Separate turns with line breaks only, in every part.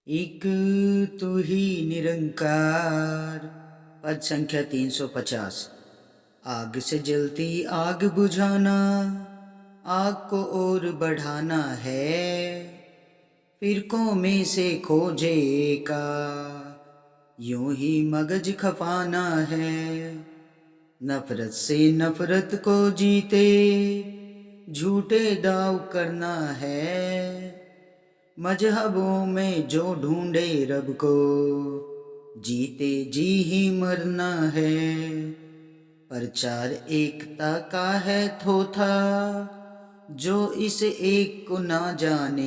एक तू ही निरंकार। पद संख्या 350। आग से जलती आग बुझाना, आग को और बढ़ाना है, फिरकों में से खोजे का, यूं ही मगज खपाना है। नफरत से नफरत को जीते, झूठे दाव करना है। मजहबों में जो ढूंढे रब को, जीते जी ही मरना है। प्रचार एकता का है थोथा, जो इस एक को ना जाने,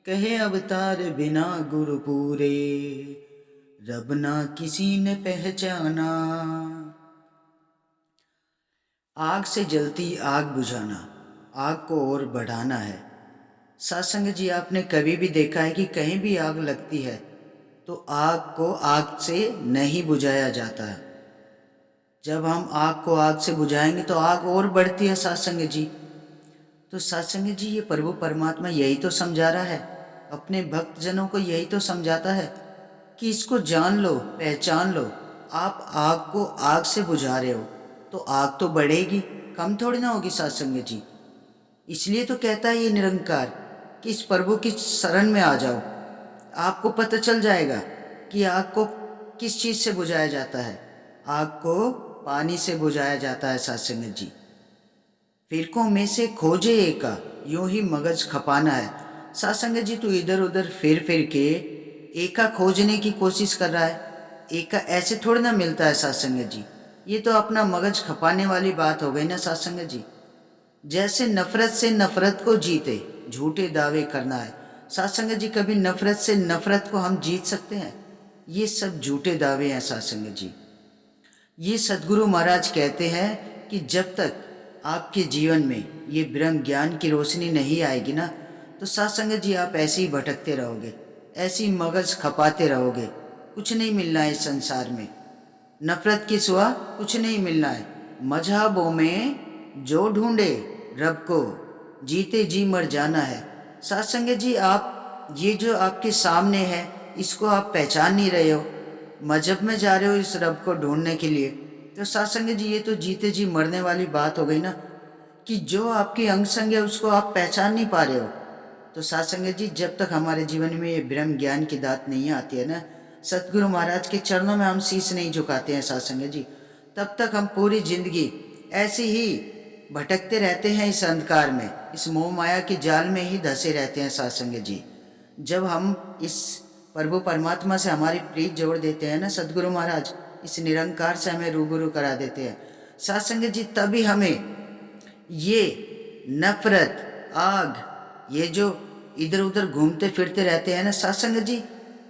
कहे अवतार बिना गुरु पूरे, रब ना किसी ने पहचाना। आग से जलती आग बुझाना, आग को और बढ़ाना है। सत्संग जी, आपने कभी भी देखा है कि कहीं भी आग लगती है तो आग को आग से नहीं बुझाया जाता है। जब हम आग को आग से बुझाएंगे तो आग और बढ़ती है सत्संग जी। तो सत्संग जी, ये प्रभु परमात्मा यही तो समझा रहा है, अपने भक्तजनों को यही तो समझाता है कि इसको जान लो, पहचान लो। आप आग को आग से बुझा रहे हो तो आग तो बढ़ेगी, कम थोड़ी ना होगी सत्संग जी। इसलिए तो कहता है ये निरंकार कि इस प्रभु की शरण में आ जाओ, आपको पता चल जाएगा कि आग को किस चीज़ से बुझाया जाता है। आग को पानी से बुझाया जाता है सत्संग जी। फिरकों में से खोजे एका, यूं ही मगज खपाना है। सत्संग जी, तू इधर उधर फिर फिर के एका खोजने की कोशिश कर रहा है। एका ऐसे थोड़ी ना मिलता है सत्संग जी। ये तो अपना मगज खपाने वाली बात हो गई ना सत्संग जी। जैसे नफरत से नफरत को जीते, झूठे दावे करना है। सत्संग जी, कभी नफरत से नफरत को हम जीत सकते हैं? ये सब झूठे दावे हैं सत्संग जी। ये सदगुरु महाराज कहते हैं कि जब तक आपके जीवन में ये ब्रह्म ज्ञान की रोशनी नहीं आएगी ना, तो सत्संग जी आप ऐसे ही भटकते रहोगे, ऐसे ही मगज खपाते रहोगे। कुछ नहीं मिलना है इस संसार में, नफरत के सिवा कुछ नहीं मिलना है। मजहबों में जो ढूंढे रब को, जीते जी मर जाना है। सत्संग जी, आप ये जो आपके सामने है इसको आप पहचान नहीं रहे हो, मजहब में जा रहे हो इस रब को ढूंढने के लिए। तो सत्संग जी, ये तो जीते जी मरने वाली बात हो गई ना, कि जो आपकी अंग संग है उसको आप पहचान नहीं पा रहे हो। तो सत्संग जी, जब तक हमारे जीवन में ये ब्रह्म ज्ञान की दात नहीं आती है ना, सतगुरु महाराज के चरणों में हम शीश नहीं झुकाते हैं सत्संग जी, तब तक हम पूरी जिंदगी ऐसे ही भटकते रहते हैं इस अंधकार में, इस मोह माया के जाल में ही धंसे रहते हैं सत्संग जी। जब हम इस प्रभु परमात्मा से हमारी प्रीत जोड़ देते हैं ना सदगुरु महाराज, इस निरंकार से हमें रूबरू करा देते हैं सत्संग जी, तभी हमें ये नफरत, आग, ये जो इधर उधर घूमते फिरते रहते हैं ना सत्संग जी,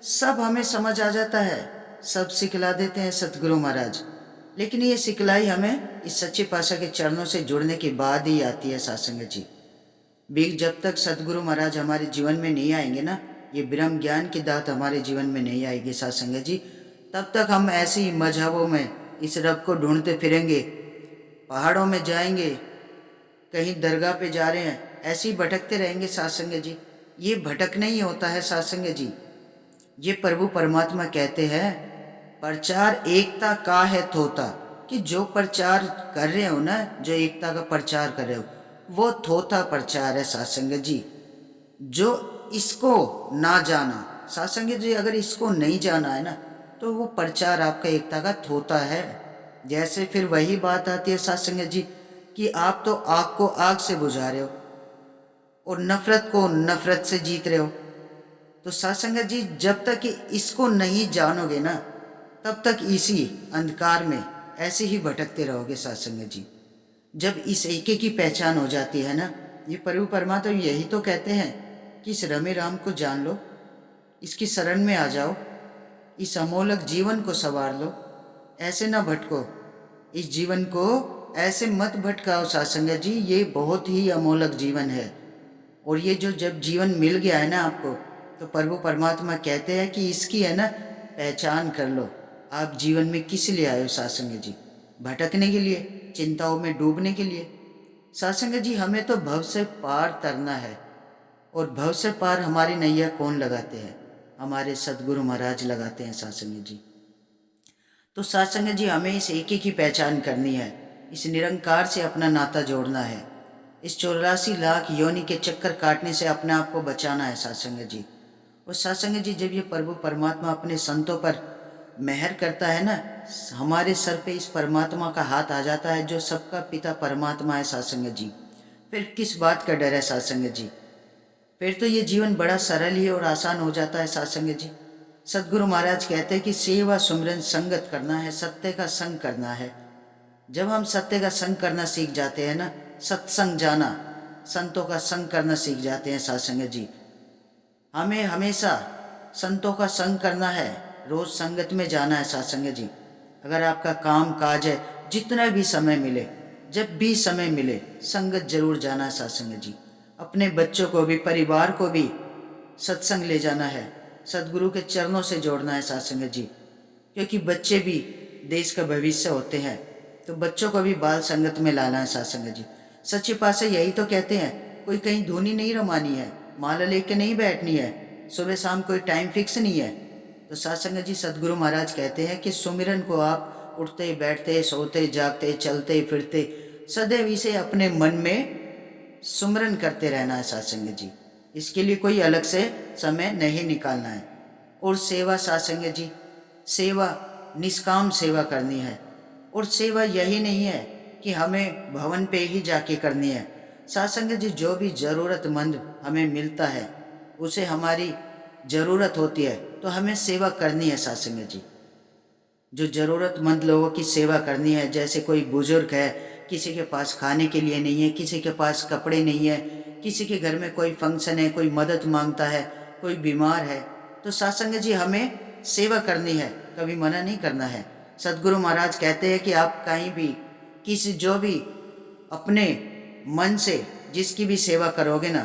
सब हमें समझ आ जाता है, सब सिखला देते हैं सतगुरु महाराज। लेकिन ये सिखलाई हमें इस सच्चे पातशाह के चरणों से जुड़ने के बाद ही आती है सत्संग जी। जब तक सतगुरु महाराज हमारे जीवन में नहीं आएंगे ना, ये ब्रह्म ज्ञान की दात हमारे जीवन में नहीं आएगी सत्संग जी, तब तक हम ऐसे ही मजहबों में इस रब को ढूंढते फिरेंगे। पहाड़ों में जाएंगे, कहीं दरगाह पे जा रहे हैं, ऐसे ही भटकते रहेंगे सत्संग जी। ये भटकना ही होता है सत्संग जी। ये प्रभु परमात्मा कहते हैं, प्रचार एकता का है थोता, कि जो प्रचार कर रहे हो ना, जो एकता का प्रचार कर रहे हो, वो थोथा प्रचार है सत्संग जी। जो इसको ना जाना, सत्संग जी, अगर इसको नहीं जाना है ना, तो वो प्रचार आपका एकता का थोता है। जैसे फिर वही बात आती है सत्संग जी, कि आप तो आग को आग से बुझा रहे हो और नफरत को नफरत से जीत रहे हो। तो सत्संग जी, जब तक कि इसको नहीं जानोगे ना, तब तक इसी अंधकार में ऐसे ही भटकते रहोगे सत्संग जी। जब इस एके की पहचान हो जाती है ना, ये प्रभु परमात्मा यही तो कहते हैं कि इस रमे राम को जान लो, इसकी शरण में आ जाओ, इस अमोलक जीवन को संवार लो, ऐसे ना भटको, इस जीवन को ऐसे मत भटकाओ सत्संग जी, ये बहुत ही अमोलक जीवन है। और ये जो जब जीवन मिल गया है ना आपको, तो प्रभु परमात्मा कहते हैं कि इसकी है ना पहचान कर लो। आप जीवन में किस लिए आए हो सत्संग जी? भटकने के लिए, चिंताओं में डूबने के लिए? सत्संग जी, हमें तो भव से पार तरना है, और भव से पार हमारी नैया कौन लगाते हैं? हमारे सदगुरु महाराज लगाते हैं सत्संग जी। तो सत्संग जी हमें इस एक की पहचान करनी है, इस निरंकार से अपना नाता जोड़ना है, इस 84 लाख योनि के चक्कर काटने से अपने आप को बचाना है सत्संग जी। और सत्संग जी जब ये प्रभु परमात्मा अपने संतों पर मेहर करता है ना, हमारे सर पे इस परमात्मा का हाथ आ जाता है जो सबका पिता परमात्मा है सत्संग जी। फिर किस बात का डर है सत्संग जी? फिर तो ये जीवन बड़ा सरल ही और आसान हो जाता है सत्संग जी। सदगुरु महाराज कहते हैं कि सेवा सुमरन संगत करना है, सत्य का संग करना है। जब हम सत्य का संग करना सीख जाते हैं ना, सत्संग जाना, संतों का संग करना सीख जाते हैं सत्संग जी। हमें हमेशा संतों का संग करना है, रोज संगत में जाना है सत्संग जी। अगर आपका काम काज है, जितना भी समय मिले, जब भी समय मिले, संगत जरूर जाना है सत्संग जी। अपने बच्चों को भी, परिवार को भी सत्संग ले जाना है, सदगुरु के चरणों से जोड़ना है सत्संग जी। क्योंकि बच्चे भी देश का भविष्य होते हैं, तो बच्चों को भी बाल संगत में लाना है सत्संग जी। सच्चे पातशाह यही तो कहते हैं, कोई कहीं धुनी नहीं रमानी है, माला लेके नहीं बैठनी है, सुबह शाम कोई टाइम फिक्स नहीं है। तो सत्संग जी सदगुरु महाराज कहते हैं कि सुमिरन को आप उठते बैठते सोते जागते चलते फिरते सदैव इसे अपने मन में सुमरन करते रहना है सत्संग जी। इसके लिए कोई अलग से समय नहीं निकालना है। और सेवा सत्संग जी, सेवा निष्काम सेवा करनी है। और सेवा यही नहीं है कि हमें भवन पे ही जाके करनी है। सत्संग जी जो भी ज़रूरतमंद हमें मिलता है, उसे हमारी ज़रूरत होती है तो हमें सेवा करनी है सत्संग जी। जो ज़रूरतमंद लोगों की सेवा करनी है, जैसे कोई बुजुर्ग है, किसी के पास खाने के लिए नहीं है, किसी के पास कपड़े नहीं है, किसी के घर में कोई फंक्शन है, कोई मदद मांगता है, कोई बीमार है, तो सत्संग जी हमें सेवा करनी है, कभी मना नहीं करना है। सदगुरु महाराज कहते हैं कि आप कहीं भी किसी जो भी अपने मन से जिसकी भी सेवा करोगे ना,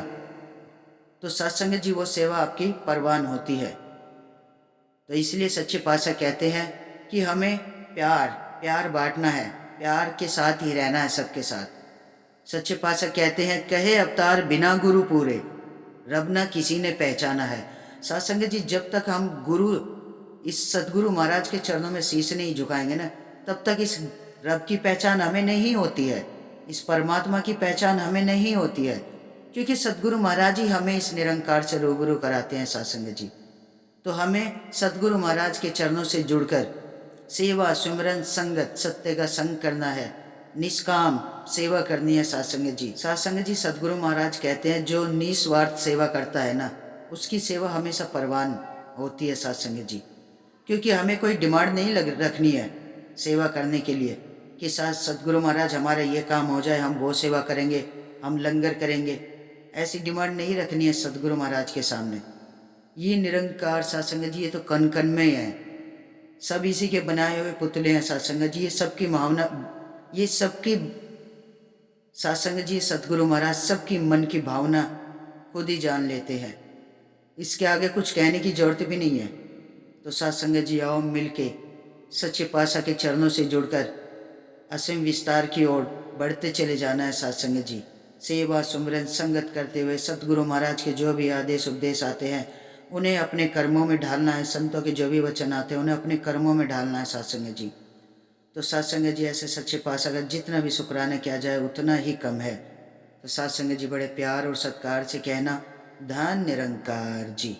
तो सत्संग जी वो सेवा आपकी परवान होती है। तो इसलिए सच्चे पातशाह कहते हैं कि हमें प्यार प्यार बांटना है, प्यार के साथ ही रहना है सबके साथ। सच्चे पातशाह कहते हैं, कहे अवतार बिना गुरु पूरे, रब ना किसी ने पहचाना है। सत्संग जी जब तक हम गुरु, इस सदगुरु महाराज के चरणों में शीश नहीं झुकाएंगे ना, तब तक इस रब की पहचान हमें नहीं होती है, इस परमात्मा की पहचान हमें नहीं होती है। क्योंकि सदगुरु महाराज ही हमें इस निरंकार से रूबरू कराते हैं सत्संग जी। तो हमें सदगुरु महाराज के चरणों से जुड़कर सेवा सुमिरन संगत सत्य का संग करना है, निष्काम सेवा करनी है सत्संग जी। सत्संग जी सदगुरु महाराज कहते हैं, जो निस्वार्थ सेवा करता है ना, उसकी सेवा हमेशा परवान होती है सत्संग जी। क्योंकि हमें कोई डिमांड नहीं रखनी है सेवा करने के लिए कि सदगुरु महाराज हमारा ये काम हो जाए, हम वो सेवा करेंगे, हम लंगर करेंगे, ऐसी डिमांड नहीं रखनी है सदगुरु महाराज के सामने। ये निरंकार सत्संग जी, ये तो कण कण में है, सब इसी के बनाए हुए पुतले हैं सत्संग जी। ये सबकी भावना, ये सबकी सत्संग जी सदगुरु महाराज सबकी मन की भावना खुद ही जान लेते हैं, इसके आगे कुछ कहने की जरूरत भी नहीं है। तो सत्संग जी आओ मिलके सच्चे पातशाह के चरणों से जुड़कर असीम विस्तार की ओर बढ़ते चले जाना है सत्संग जी। सेवा सुमरन संगत करते हुए सतगुरु महाराज के जो भी आदेश उपदेश आते हैं उन्हें अपने कर्मों में ढालना है, संतों के जो भी वचन आते हैं उन्हें अपने कर्मों में ढालना है सत्संग जी। तो सत्संग जी ऐसे सच्चे पातशाह का जितना भी शुक्राना किया जाए उतना ही कम है। तो सत्संग जी बड़े प्यार और सत्कार से कहना, धन निरंकार जी।